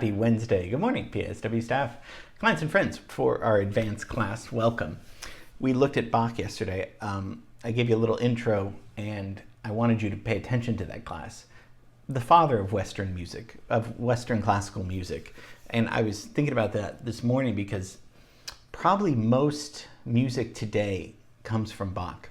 Happy Wednesday. Good morning, PSW staff, clients and friends for our advanced class. Welcome. We looked at Bach yesterday. I gave you a little intro and I wanted you to pay attention to that class. The father of Western music, of Western classical music. And I was thinking about that this morning because probably most music today comes from Bach.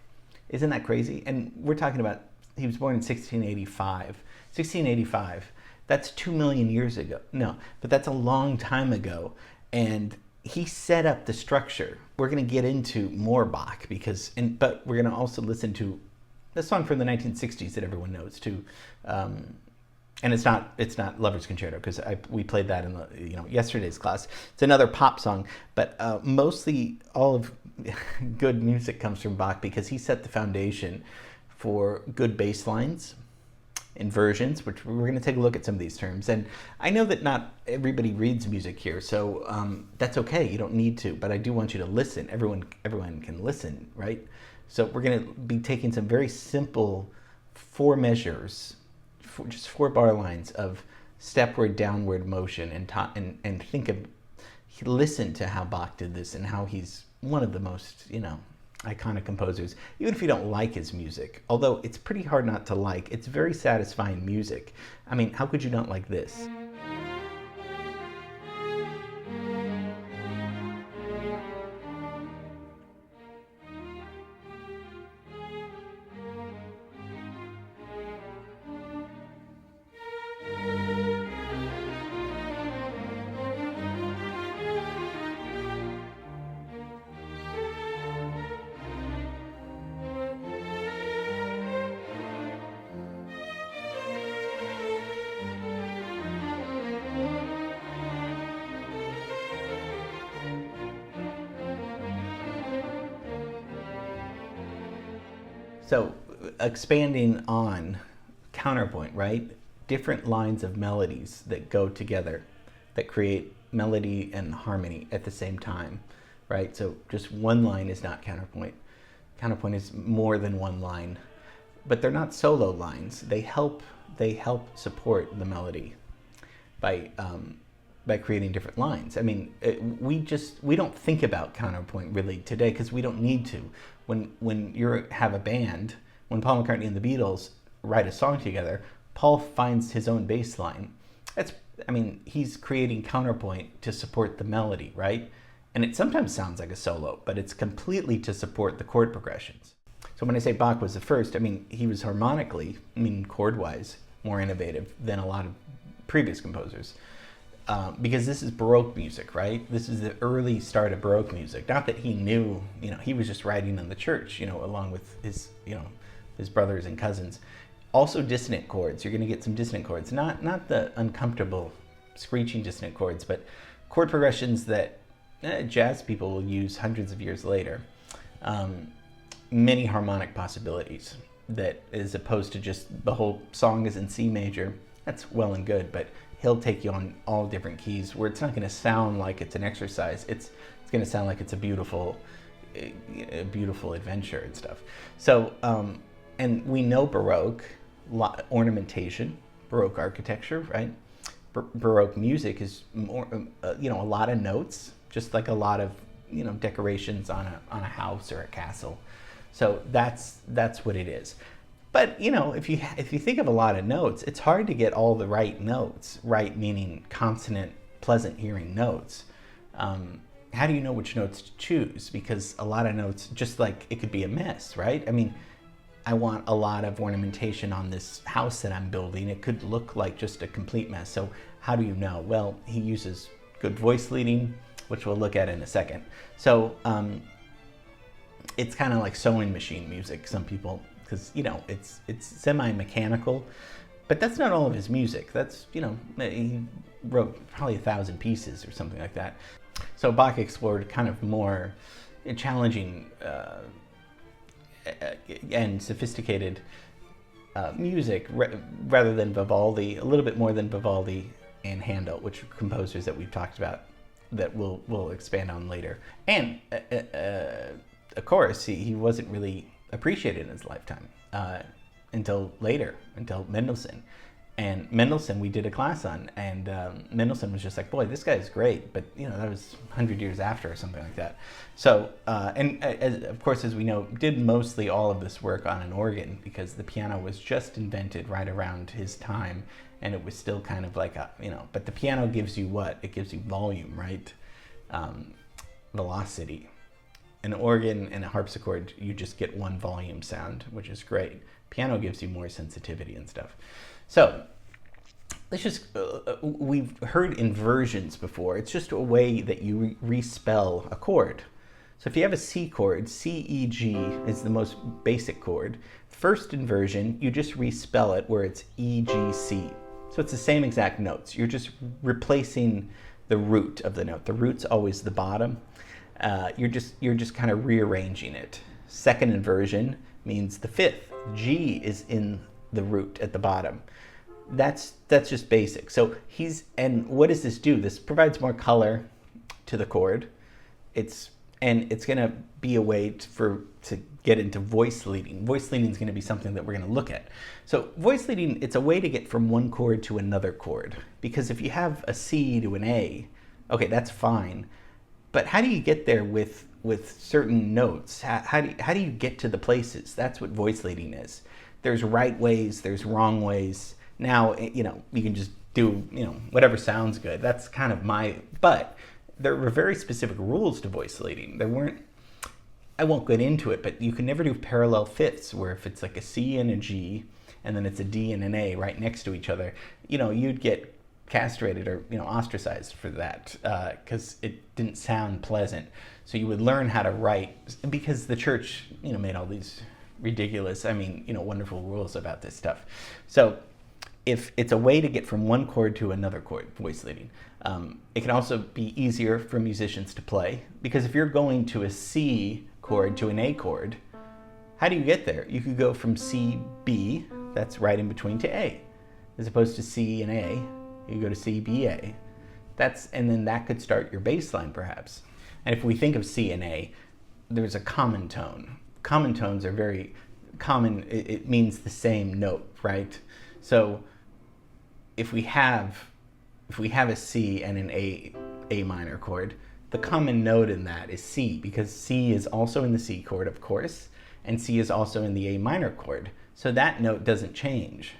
Isn't that crazy? And we're talking about, he was born in 1685. 1685. That's 2 million years ago. No, but that's a long time ago. And he set up the structure. We're going to get into more Bach but we're going to also listen to the song from the 1960s that everyone knows too. And it's not Lover's Concerto because we played that in yesterday's class. It's another pop song, but mostly all of good music comes from Bach because he set the foundation for good bass lines, inversions, which we're going to take a look at some of these terms. And I know that not everybody reads music here, so that's okay. You don't need to, but I do want you to listen. Everyone can listen, right? So we're going to be taking some very simple 4 measures, just 4 bar lines of stepward, downward motion, and listen to how Bach did this and how he's one of the most, iconic composers, even if you don't like his music, although it's pretty hard not to like. It's very satisfying music. I mean, how could you not like this? So expanding on counterpoint, right? Different lines of melodies that go together that create melody and harmony at the same time, right? So just one line is not counterpoint. Counterpoint is more than one line, but they're not solo lines. They help support the melody by creating different lines. I mean, we don't think about counterpoint really today because we don't need to. When you have a band, when Paul McCartney and the Beatles write a song together, Paul finds his own bass line. He's creating counterpoint to support the melody, right? And it sometimes sounds like a solo, but it's completely to support the chord progressions. So when I say Bach was the first, he was harmonically, chord-wise, more innovative than a lot of previous composers. Because this is Baroque music, right? This is the early start of Baroque music. Not that he knew, he was just writing in the church, along with his brothers and cousins. Also dissonant chords. You're going to get some dissonant chords. Not the uncomfortable screeching dissonant chords, but chord progressions that jazz people will use hundreds of years later. Many harmonic possibilities that, as opposed to just the whole song is in C major. That's well and good, but he'll take you on all different keys where it's not going to sound like it's an exercise. It's going to sound like it's a beautiful adventure and stuff. So, and we know Baroque ornamentation, Baroque architecture, right? Baroque music is more, a lot of notes, just like a lot of, decorations on a house or a castle. So that's what it is. But, if you think of a lot of notes, it's hard to get all the right notes, right meaning consonant, pleasant hearing notes. How do you know which notes to choose? Because a lot of notes, just like it could be a mess, right? I want a lot of ornamentation on this house that I'm building. It could look like just a complete mess. So how do you know? Well, he uses good voice leading, which we'll look at in a second. So it's kind of like sewing machine music, some people, because it's semi-mechanical, but that's not all of his music. That's he wrote probably 1,000 pieces or something like that. So Bach explored kind of more challenging and sophisticated music rather than Vivaldi, a little bit more than Vivaldi and Handel, which are composers that we've talked about that we'll expand on later. And of course, he wasn't really appreciated in his lifetime until later, until Mendelssohn. And Mendelssohn, we did a class on, and Mendelssohn was just like, boy, this guy's great, but that was 100 years after or something like that. So, of course, as we know, did mostly all of this work on an organ because the piano was just invented right around his time, and it was still kind of like but the piano gives you what? It gives you volume, right? Velocity. An organ and a harpsichord, you just get one volume sound, which is great. Piano gives you more sensitivity and stuff. So let's just, we've heard inversions before. It's just a way that you respell a chord. So if you have a C chord, C, E, G is the most basic chord. First inversion, you just respell it where it's E, G, C. So it's the same exact notes. You're just replacing the root of the note. The root's always the bottom. You're just kind of rearranging it. Second inversion means the fifth. G is in the root at the bottom. That's just basic. So and what does this do? This provides more color to the chord. It's going to be a way to get into voice leading. Voice leading is going to be something that we're going to look at. So voice leading, it's a way to get from one chord to another chord. Because if you have a C to an A, okay, that's fine. But how do you get there with certain notes? How do you get to the places? That's what voice leading is. There's right ways, there's wrong ways. Now, you can just do, whatever sounds good. That's kind of but there were very specific rules to voice leading. There weren't, I won't get into it, but you can never do parallel fifths where if it's like a C and a G and then it's a D and an A right next to each other, you'd get castrated or ostracized for that because it didn't sound pleasant. So you would learn how to write, because the church made all these ridiculous, wonderful rules about this stuff. So if it's a way to get from one chord to another chord, voice leading, it can also be easier for musicians to play, because if you're going to a C chord to an A chord, how do you get there? You could go from C, B, that's right in between, to A, as opposed to C and A. You go to C, B, A. And then that could start your bass line, perhaps. And if we think of C and A, there's a common tone. Common tones are very common. It means the same note, right? So if we have a C and an A minor chord, the common note in that is C, because C is also in the C chord, of course, and C is also in the A minor chord. So that note doesn't change.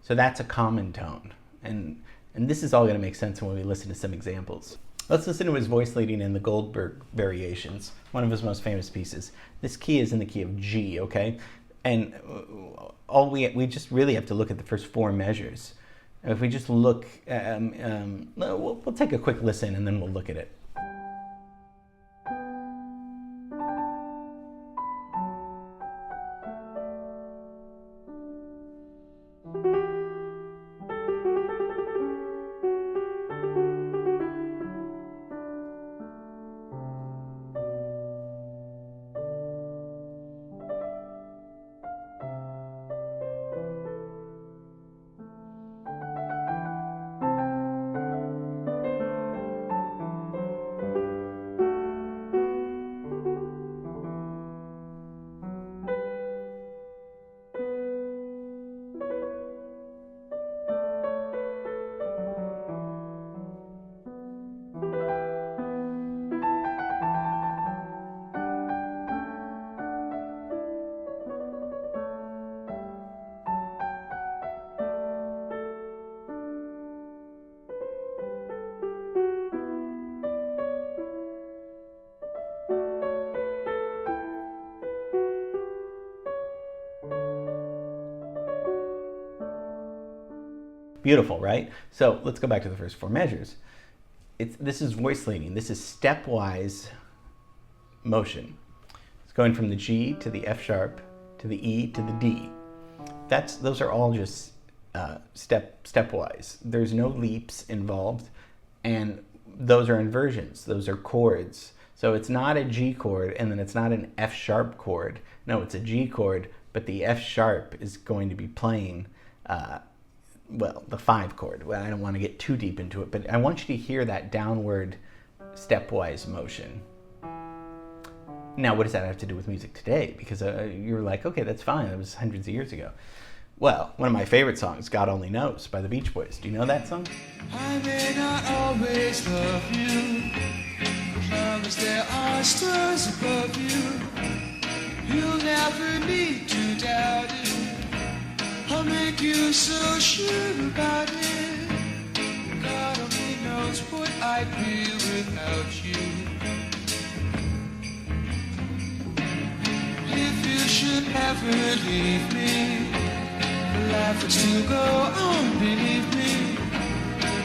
So that's a common tone. And this is all going to make sense when we listen to some examples. Let's listen to his voice leading in the Goldberg Variations, one of his most famous pieces. This key is in the key of G, okay? And we just really have to look at the first four measures. If we just look, we'll take a quick listen and then we'll look at it. Beautiful, right? So let's go back to the first four measures. This is voice leading. This is stepwise motion. It's going from the G to the F sharp to the E to the D. Those are all just stepwise. There's no leaps involved, and those are inversions. Those are chords. So it's not a G chord and then it's not an F sharp chord. No, it's a G chord, but the F sharp is going to be playing the 5 chord. Well, I don't want to get too deep into it, but I want you to hear that downward stepwise motion. Now, what does that have to do with music today? Because you're like, okay, that's fine. That was hundreds of years ago. Well, one of my favorite songs, God Only Knows, by the Beach Boys. Do you know that song? I may not always love you, as long as there are stars above you. You'll never need to doubt it. I'll make you so sure about it. God only knows what I'd be without you. If you should ever leave me, life would still go on, believe me.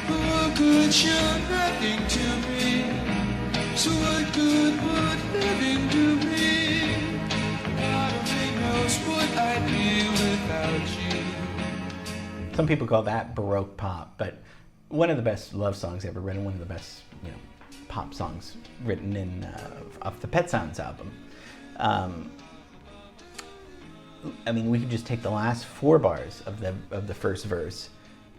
What good you're nothing to me, so what good would living do me? God only knows what I'd be without you. Some people call that Baroque pop, but one of the best love songs ever written, one of the best pop songs written in off the Pet Sounds album. I mean, we could just take the last 4 bars of the first verse,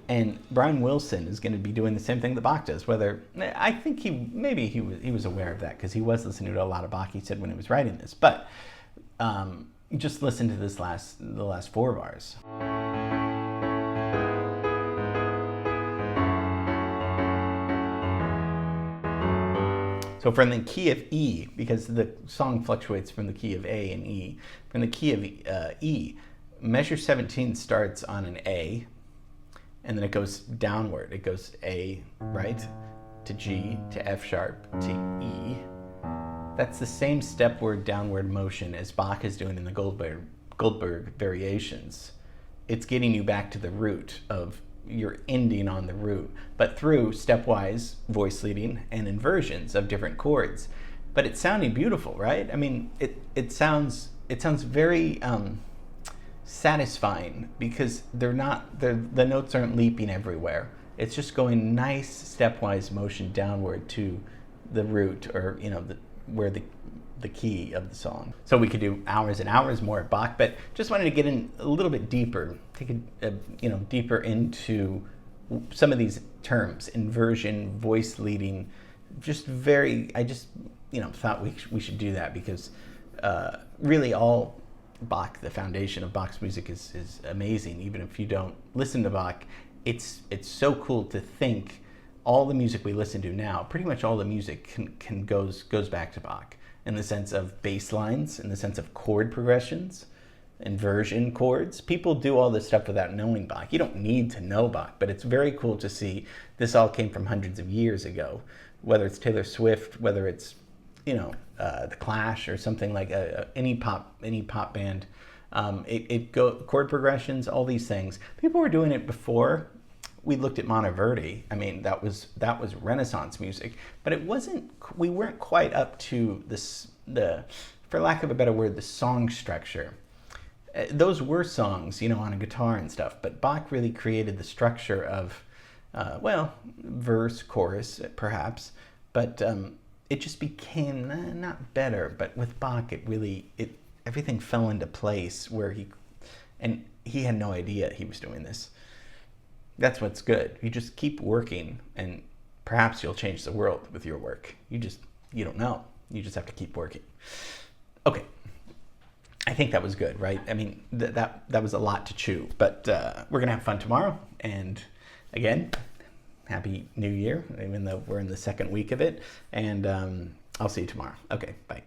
and Brian Wilson is going to be doing the same thing that Bach does. Whether I think he was aware of that because he was listening to a lot of Bach. He said when he was writing this, but just listen to the last 4 bars. So from the key of E, because the song fluctuates from the key of A and E, from the key of E, measure 17 starts on an A, and then it goes downward. It goes A, right, to G, to F sharp, to E. That's the same stepward downward motion as Bach is doing in the Goldberg variations. It's getting you back to the root of you're ending on the root, but through stepwise voice leading and inversions of different chords. But it's sounding beautiful, right? I mean, it sounds very satisfying because the notes aren't leaping everywhere. It's just going nice stepwise motion downward to the root, or where the key of the song. So we could do hours and hours more at Bach, but just wanted to get in a little bit deeper, take deeper into some of these terms: inversion, voice leading. I just thought we should do that because really all Bach, the foundation of Bach's music is amazing. Even if you don't listen to Bach, it's so cool to think all the music we listen to now, pretty much all the music goes back to Bach, in the sense of bass lines, in the sense of chord progressions, inversion chords. People do all this stuff without knowing Bach. You don't need to know Bach, but it's very cool to see this all came from hundreds of years ago, whether it's Taylor Swift, whether it's The Clash or something like any pop band. Chord progressions, all these things. People were doing it before. We looked at Monteverdi. I mean, that was Renaissance music, but we weren't quite up to for lack of a better word, the song structure. Those were songs, on a guitar and stuff, but Bach really created the structure of, verse, chorus, perhaps, but it just became not better, but with Bach, everything fell into place where he had no idea he was doing this. That's what's good. You just keep working, and perhaps you'll change the world with your work. You don't know. You just have to keep working. Okay. I think that was good, right? I mean, that was a lot to chew, but we're going to have fun tomorrow. And again, Happy New Year, even though we're in the second week of it. And I'll see you tomorrow. Okay, bye.